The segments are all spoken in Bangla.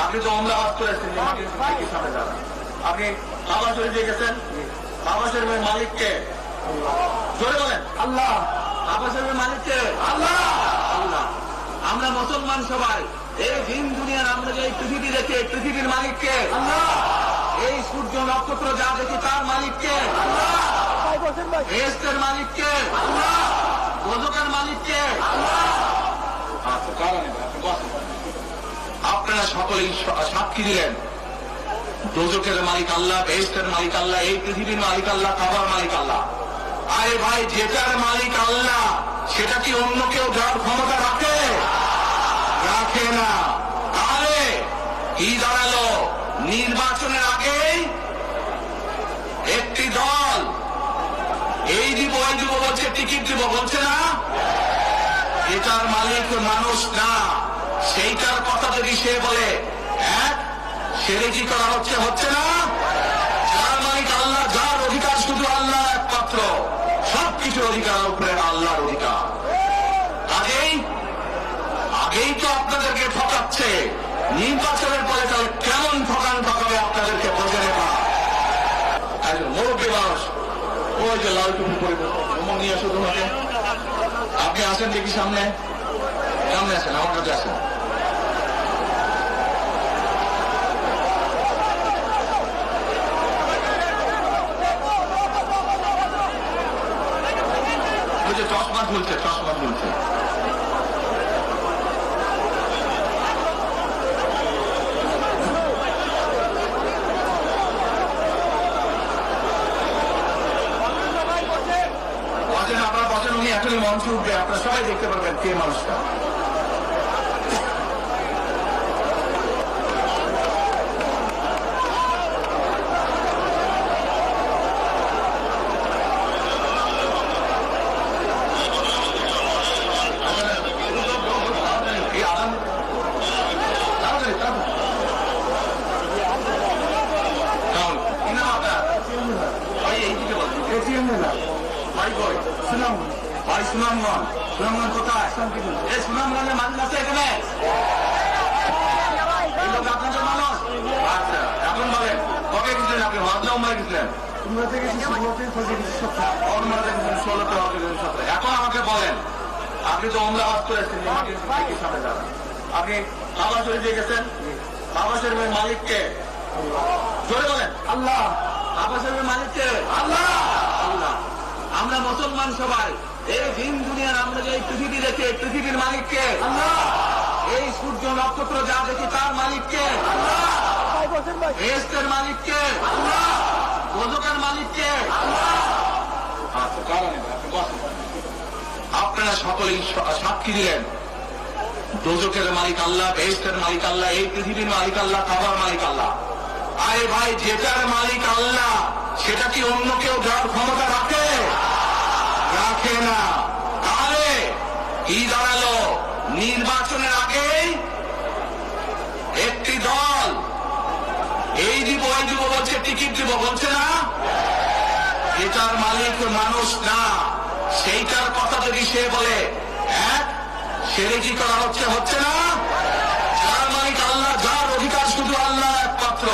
আপনি তো ওমরা হজ করেছেন, মাটির সামনে যাবেন। আপনি কাবা শরীফে গেছেন, কাবা শরীফের মালিককে জোরে বলেন আল্লাহ। কাবা শরীফের মালিককে আল্লাহ। আল্লাহ। আমরা মুসলমান সবাই এই দিন দুনিয়ার আমরা যে এই পৃথিবী দেখি, এই পৃথিবীর মালিককে আল্লাহ। এই সূর্য নক্ষত্র যা দেখি তার মালিককে আল্লাহ। বেহেশতের মালিককে আল্লাহ। দোজখের মালিককে আল্লাহ। আপনারা সকলেই সাক্ষী দিলেন দোজখের মালিক আল্লাহ, বেহেশতের মালিক আল্লাহ, এই পৃথিবীর মালিক আল্লাহ, কাবার মালিক আল্লাহ। আরে ভাই, যেটার মালিক আল্লাহ সেটা কি অন্য কেউ যার ক্ষমতা রাখে? রাখে না। তাহলে কি দাঁড়ালো? নির্বাচনের আগে একটি দল এই দিব ওই দিব বলছে, টিকিট দিব বলছে না? এটার মালিক মানুষ না, সেইটার কথা যদি সে বলে এক সেরে কি করা হচ্ছে? হচ্ছে না? যার মালিক আল্লাহ, যার অধিকার শুধু আল্লাহ একমাত্র, সবকিছুর অধিকার উপরে আল্লাহর অধিকার। আগেই তো আপনাদেরকে ঠকাচ্ছে, নির্বাচনের পরে তাহলে কেমন ঠকাবে আপনাদেরকে বোঝে নেবা। একজন মুরব্বী মানুষ ওই যে লাল টুপি পরে নিয়ে আসো তোমাকে। আপনি আসেন দেখি সামনে, সামনে আসেন, আমার কাছে আসেন। ওই যে চশমা খুলছে, চশমা খুলছে। আপনারা বসেন, উনি এখনই মঞ্চে উঠবে, আপনারা সবাই দেখতে পারবেন কে মানুষটা। ভাই সুনামগঞ্জ, সুনামগঞ্জ কোথায়? এই সুনামগঞ্জের মানুষ আছে এখানে? এই লোক আপনাদের মানুষ? আচ্ছা, এখন বলেন কবে গেছিলেন আপনি? হজে উমরায় গেছিলেন? এখন আমাকে বলেন, আপনি তো ওমরা হজ করেছেন, মাটির সামনে যাবেন। আপনি কাবা শরীফে গেছেন, কাবা শরীফের মালিককে জোরে বলেন আল্লাহ। কাবা শরীফের মালিককে আল্লাহ। আল্লাহ। আমরা মুসলমান সবাই এই দিন দুনিয়ার আমরা যে এই পৃথিবী দেখি, এই পৃথিবীর মালিককে আল্লাহ। এই সূর্য নক্ষত্র যা দেখি তার মালিককে আল্লাহ। বেহেশতের মালিককে আল্লাহ। দোজখের মালিককে আল্লাহ। আপনারা সকলেই সাক্ষী দিলেন দোজখের মালিক আল্লাহ, বেহেশতের মালিক আল্লাহ, এই পৃথিবীর মালিক আল্লাহ, কাবার মালিক আল্লাহ। আরে ভাই, যেটার মালিক আল্লাহ সেটা কি অন্য কেউ যার ক্ষমতা রাখে? রাখে না। তাহলে কি দাঁড়ালো? নির্বাচনের আগে একটি দল এই দিব ওই দিব বলছে, টিকিট দিব বলছে না? এটার মালিক মানুষ না, সেইটার কথা যদি সে বলে এক সেরে কি করা হচ্ছে? হচ্ছে না? যার মালিক আল্লাহ, যার অধিকার শুধু আল্লাহ একমাত্র,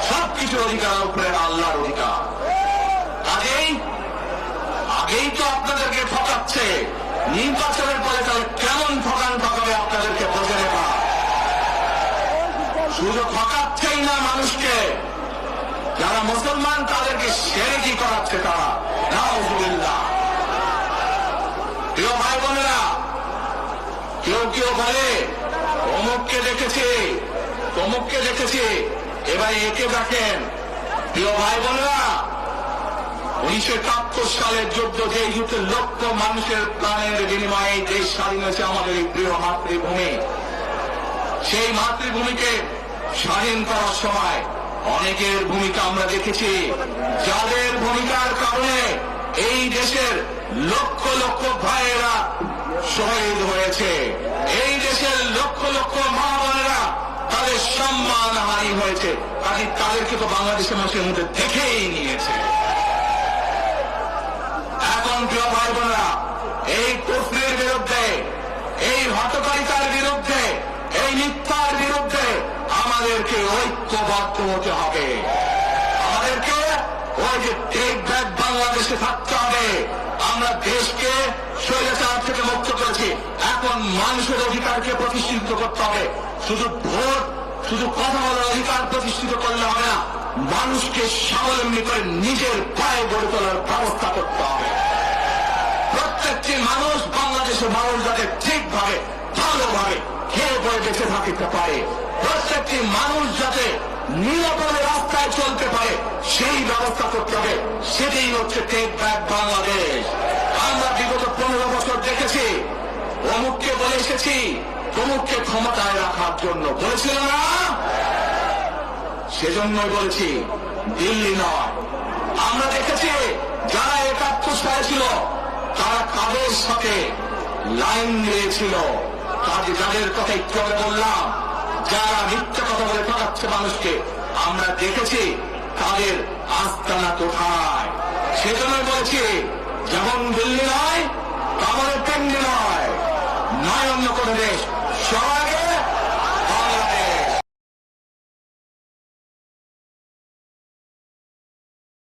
সবকিছুর অধিকার উপরে আল্লাহর অধিকার। আগেই তো আপনাদেরকে ঠকাচ্ছে, নির্বাচনের পরে তাহলে কেমন ঠকাবে আপনাদেরকে বোঝে নেবা। শুধু ঠকাচ্ছেই না মানুষকে, যারা মুসলমান তাদেরকে শিরকি করাচ্ছে তারা। নাউযুবিল্লাহ। প্রিয় ভাই বোনেরা, কেউ বলে অমুককে দেখেছে, তমুককে দেখেছে, এবার একে দেখেন। প্রিয় ভাই বোনেরা, 1971 সালের যুদ্ধ, যে যুদ্ধে লক্ষ মানুষের প্রাণের বিনিময়ে দেশ স্বাধীন হয়েছে, আমাদের এই প্রিয় মাতৃভূমি, সেই মাতৃভূমিকে স্বাধীন করার সময় অনেকের ভূমিকা আমরা দেখেছি, যাদের ভূমিকার কারণে এই দেশের লক্ষ লক্ষ ভাইয়েরা শহীদ হয়েছে, এই দেশের লক্ষ লক্ষ মা বোনেরা তাদের সম্মান হানি হয়েছে। তাদেরকে তো বাংলাদেশের মানুষের মধ্যে দেখেই নিয়েছে। এখন প্রিয় ভাই বোনেরা, এই কুফরির বিরুদ্ধে, এই হটকারিতার বিরুদ্ধে, এই মিথ্যার বিরুদ্ধে আমার আমাদেরকে ঐক্যবদ্ধ হতে হবে। আমাদেরকে ওই যে টেক ব্যাক বাংলাদেশে থাকতে হবে। আমরা দেশকে স্বৈরাচার থেকে মুক্ত করেছি, এখন মানুষের অধিকারকে প্রতিষ্ঠিত করতে হবে। শুধু ভোট, শুধু কথা বলার অধিকার প্রতিষ্ঠিত করলে হবে না, মানুষকে স্বাবলম্বী করে নিজের পায়ে গড়ে তোলার ব্যবস্থা করতে হবে। প্রত্যেকটি মানুষ, বাংলাদেশের মানুষ যাতে ঠিকভাবে ভালোভাবে খেয়ে বয়ে বেঁচে থাকতে পারে, প্রত্যেকটি মানুষ যাতে নিরাপদে রাস্তায় চলতে পারে, সেই ব্যবস্থা করতে হবে। সেটাই হচ্ছে টেক ব্যাক বাংলাদেশ। আমরা বিগত 15 বছর দেখেছি, অমুককে বলে এসেছি তমুককে ক্ষমতায় রাখার জন্য, বলেছিল না? সেজন্যই বলেছি দিল্লি নয়। আমরা দেখেছি যারা 71 সালে ছিল তারা কাদের সাথে লাইন দিয়েছিল, যাদের কথা একটু আগে বললাম, যারা মিথ্যা কথা বলে ঠকাচ্ছে মানুষকে, আমরা দেখেছি তাদের আস্তানা কোথায়। সেজন্য বলেছি যেমন দিল্লি নয় তেমন